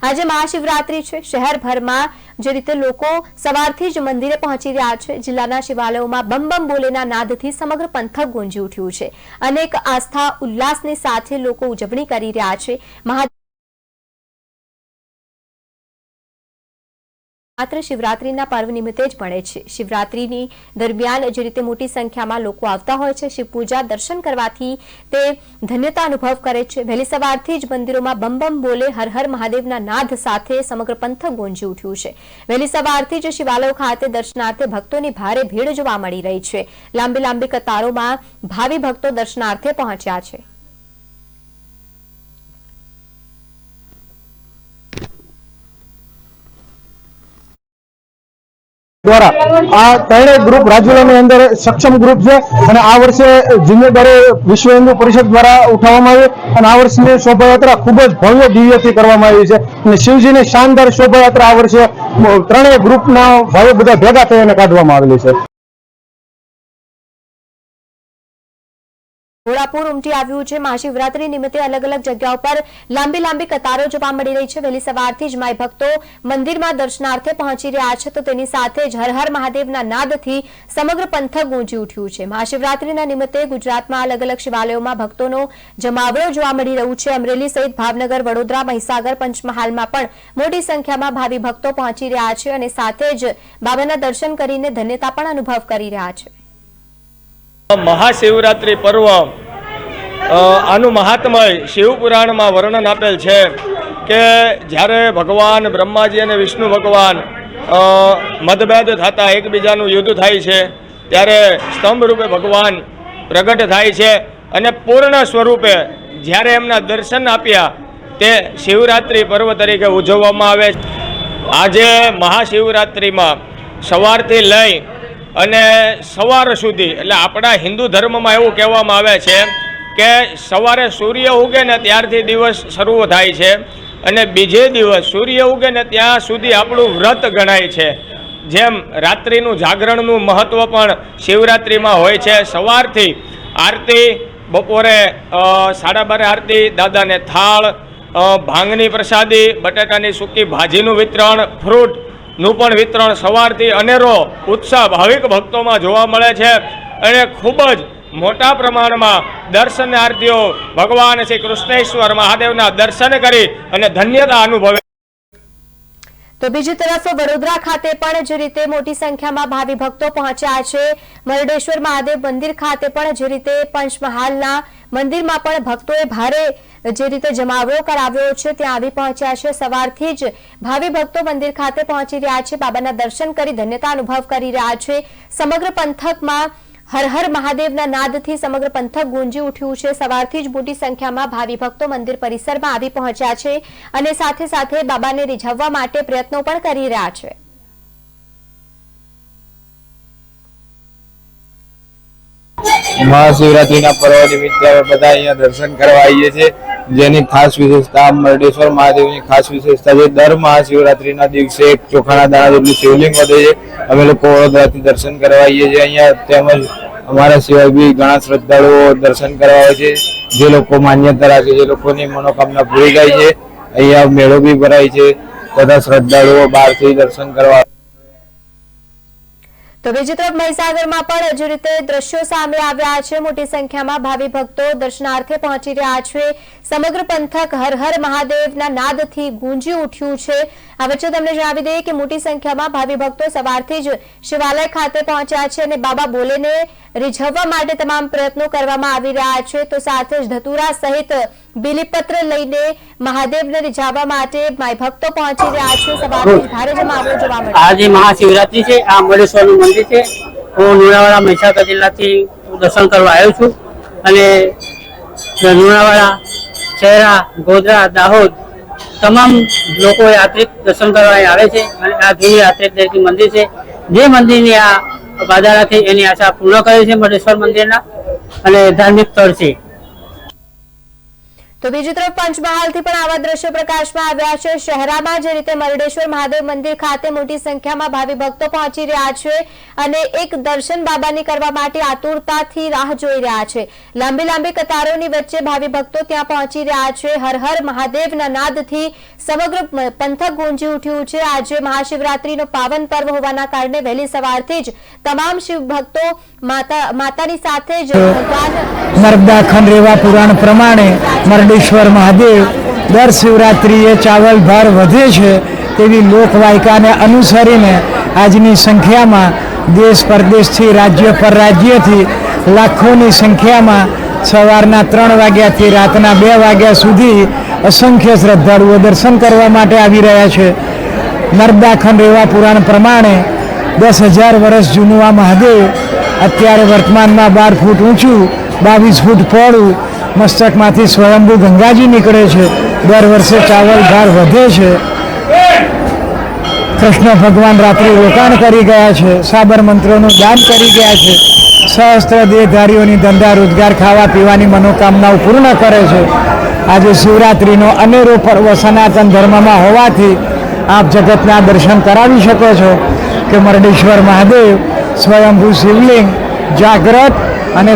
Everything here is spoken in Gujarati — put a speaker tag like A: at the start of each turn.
A: આજે મહાશિવરાત્રી છે। શહેરભરમાં જે રીતે લોકો સવારથી જ મંદિરે પહોંચી રહ્યા છે। જિલ્લાના શિવાલયોમાં બમ બમ બોલેના નાદથી સમગ્ર પંથક ગુંજી ઉઠ્યું છે। અનેક આસ્થા ઉલ્લાસની સાથે લોકો ઉજવણી કરી રહ્યા છે। માત્ર શિવરાત્રીના પર્વ નિમિત્તે જ મળે છે। શિવરાત્રીની દરમિયાન જે રીતે મોટી સંખ્યામાં લોકો આવતા હોય છે। શિવપૂજા દર્શન કરવાથી તે ધન્યતા અનુભવ કરે છે। વહેલી સવારથી જ મંદિરોમાં બમ બમ બોલે હર હર મહાદેવના નાદ સાથે સમગ્ર પંથક ગુંજી ઉઠ્યું છે। વહેલી સવારથી જ શિવાલયો ખાતે દર્શનાર્થે ભક્તોની ભારે ભીડ જોવા મળી રહી છે। લાંબી લાંબી કતારોમાં ભાવિ ભક્તો દર્શનાર્થે પહોંચ્યા છે।
B: દ્વારા આ ત્રણેય ગ્રુપ રાજ્યોની અંદર સક્ષમ ગ્રુપ છે અને આ વર્ષે જિમ્મેદારી વિશ્વ હિન્દુ પરિષદ દ્વારા ઉઠાવવામાં આવી અને આ વર્ષની શોભાયાત્રા ખૂબ જ ભવ્ય દિવ્યથી કરવામાં આવી છે અને શિવજીની શાનદાર શોભાયાત્રા આ વર્ષે ત્રણેય ગ્રુપના ભાઈઓ બધા ભેગા થઈને કાઢવામાં આવેલી છે।
A: ઘોડાપુર ઉમટી આવ્યું છે। મહાશિવરાત્રી નિમિત્તે અલગ અલગ જગ્યાઓ પર લાંબી લાંબી કતારો જોવા મળી રહી છે। વહેલી સવારથી જ માઈ ભક્તો મંદિરમાં દર્શનાર્થે પહોંચી રહ્યા છે તો તેની સાથે જ હર હર મહાદેવના નાદથી સમગ્ર પંથક ગુંજી ઉઠ્યું છે। મહાશિવરાત્રીના નિમિત્તે ગુજરાતમાં અલગ અલગ શિવાલયોમાં ભક્તોનો જમાવડો જોવા મળી રહ્યું છે। અમરેલી સહિત ભાવનગર, વડોદરા, મહીસાગર, પંચમહાલમાં પણ મોટી સંખ્યામાં ભાવિ ભક્તો પહોંચી રહ્યા છે અને સાથે જ બાબાના દર્શન કરીને ધન્યતા પણ અનુભવ કરી રહ્યા છે।
C: महाशिवरात्रि पर्व आनु महात्म्य शिवपुराण में वर्णन आपेल है कि જ્યારે भगवान ब्रह्माजी और विष्णु भगवान मतभेद थता एकबीजानु युद्ध थाय छे त्यारे स्तंभ रूपे भगवान प्रगट थाय छे अने पूर्ण स्वरूपे જ્યારે एमना दर्शन आप्या ते शिवरात्रि पर्व तरीके उजववामां आवे छे। आजे महाशिवरात्रि में सवारथी लई અને સવાર સુધી એટલે આપણા હિન્દુ ધર્મમાં એવું કહેવામાં આવે છે કે સવારે સૂર્ય ઉગે ને ત્યારથી દિવસ શરૂ થાય છે અને બીજે દિવસ સૂર્ય ઉગે ને ત્યાં સુધી આપણું વ્રત ગણાય છે। જેમ રાત્રિનું જાગરણનું મહત્વ પણ શિવરાત્રિમાં હોય છે। સવારથી આરતી, બપોરે 12:30 આરતી, દાદાને થાળ, ભાંગની પ્રસાદી, બટાટાની સૂકી ભાજીનું વિતરણ, ફ્રૂટ નું પણ વિતરણ સવારથી અનેરો ઉત્સાહ ભાવિક ભક્તોમાં જોવા મળે છે અને ખૂબ જ મોટા પ્રમાણમાં દર્શનાર્થીઓ ભગવાન શ્રી કૃષ્ણેશ્વર મહાદેવના દર્શન કરી અને ધન્યતા અનુભવે।
A: તો બીજી તરફ વડોદરા ખાતે પણ જે રીતે મોટી સંખ્યામાં ભાવિ ભક્તો પહોંચ્યા છે। મરડેશ્વર મહાદેવ મંદિર ખાતે પણ જે રીતે પંચમહાલના મંદિરમાં પણ ભક્તોએ ભારે જે રીતે જમાવડો કરાવ્યો છે ત્યાં આવી પહોંચ્યા છે। સવારથી જ ભાવિ ભક્તો મંદિર ખાતે પહોંચી રહ્યા છે, બાબાના દર્શન કરી ધન્યતા અનુભવ કરી રહ્યા છે। સમગ્ર પંથકમાં હર હર મહાદેવના નાદથી સમગ્ર પંથક ગુંજી ઉઠ્યું છે। સવારથી જ મોટી સંખ્યામાં ભાવિ ભક્તો મંદિર પરિસરમાં આવી પહોંચ્યા છે અને સાથે સાથે બાબાને રીઝવવા માટે પ્રયત્નો પણ કરી રહ્યા છે।
D: महाशिवरात्रि पर्व निमित्ते बधा अहींया दर्शन करवा आवीए छे जेनी खास विशेषता मरडेश्वर महादेव की खास विशेषता है। दर महाशिवरात्रि दिवसे एक चोखाना दाणा जेटલું शिवलिंग વધે છે। અમે લોકો વડોદરાથી દર્શન કરવા આવીએ છીએ અહીંયા તેમજ અમારા સિવાય બી ઘણા શ્રદ્ધાળુઓ દર્શન કરવા આવે છે। જે લોકો માન્યતા રાખે છે, લોકોની મનોકામના પૂરી થાય છે। અહીંયા મેળો બી ભરાય છે તથા શ્રદ્ધાળુઓ બહારથી દર્શન કરવા।
A: તો બીજી તરફ મહીસાગરમાં પણ જે રીતે દ્રશ્યો સામે આવ્યા છે। મોટી સંખ્યામાં ભાવિ ભક્તો દર્શનાર્થે પહોંચી રહ્યા છે। સમગ્ર પંથક હર હર મહાદેવના નાદથી ગુંજી ઉઠ્યું છે। આ વચ્ચે તમને જણાવી દઈએ કે મોટી સંખ્યામાં ભાવિ ભક્તો સવારથી જ શિવાલય ખાતે પહોંચ્યા છે અને બાબા બોલેને રીઝવવા માટે તમામ પ્રયત્નો કરવામાં આવી રહ્યા છે। તો સાથે જ ધતુરા સહિત બીલીપત્ર લઈને મહાદેવને રીઝવવા માટે માઈ ભક્તો પહોંચી રહ્યા છે। સવારથી જ ભારે જમાવડો જોવા મળ્યો।
E: આજે મહાશિવરાત્રી છે। આ મરડેશ્વરનું મંદિર છે। હું લુણાવાડા મહીસાગર જિલ્લાથી દર્શન કરવા આવ્યો છું અને લુણાવાડા, શહેરા, ગોધરા, દાહોદ તમામ લોકો યાત્રિક દર્શન કરવા આવે છે અને આ જૂનું યાત્રિક તરીકે મંદિર છે। જે મંદિરની આ બાધારાથી એની આશા પૂર્ણ કરે છે મરડેશ્વર મંદિરના અને ધાર્મિક સ્થળ છે।
A: તો બીજી તરફ પંચમહાલથી પણ આવા દ્રશ્યો પ્રકાશમાં આવ્યા છે. શહેરામાં જે રીતે મરડેશ્વર મહાદેવ મંદિર ખાતે મોટી સંખ્યામાં ભાવિ ભક્તો પહોંચી રહ્યા છે અને એક દર્શન બાબાની કરવા માટે આતુરતાથી રાહ જોઈ રહ્યા છે. લાંબી લાંબી કતારોની વચ્ચે ભાવિ ભક્તો ત્યાં પહોંચી રહ્યા છે. હર હર મહાદેવના નાદથી સમગ્ર પંથક ગુંજી ઉઠ્યું છે. આજે મહાશિવરાત્રીનો પાવન પર્વ હોવાના કારણે વહેલી સવારથી જ તમામ શિવ ભક્તો માતાની સાથે જ ભગવાન
F: નર્મદા ખંડ રેવા પુરાણ પ્રમાણે મરડેશ્વર મહાદેવ દર શિવરાત્રિએ ચાવલ ભાર વધે છે તેવી લોકવાયકાને અનુસરીને આજની સંખ્યામાં દેશ પરદેશથી રાજ્ય પરરાજ્યથી લાખોની સંખ્યામાં સવારના 3 વાગ્યાથી રાતના 2 વાગ્યા સુધી અસંખ્ય શ્રદ્ધાળુઓ દર્શન કરવા માટે આવી રહ્યા છે. નર્મદા ખંડ રેવા પુરાણ પ્રમાણે 10,000 વર્ષ જૂનું આ મહાદેવ અત્યારે વર્તમાનમાં 12 ફૂટ ઊંચું 22 ફૂટ પહોળું મસ્તકમાંથી સ્વયંભૂ ગંગાજી નીકળે છે. દર વર્ષે ચાવલ ભાર વધે છે. કૃષ્ણ ભગવાન રાત્રિ રોકાણ કરી ગયા છે. સાબર મંત્રોનું દાન કરી ગયા છે. સહસ્ત્ર દેહધારીઓની ધંધા રોજગાર ખાવા પીવાની મનોકામનાઓ પૂર્ણ કરે છે. આજે શિવરાત્રિનો અનેરો પર્વ સનાતન ધર્મમાં હોવાથી આપ જગતના દર્શન કરાવી શકો છો કે મરડેશ્વર મહાદેવ સ્વયંભૂ શિવલિંગ જાગ્રત અને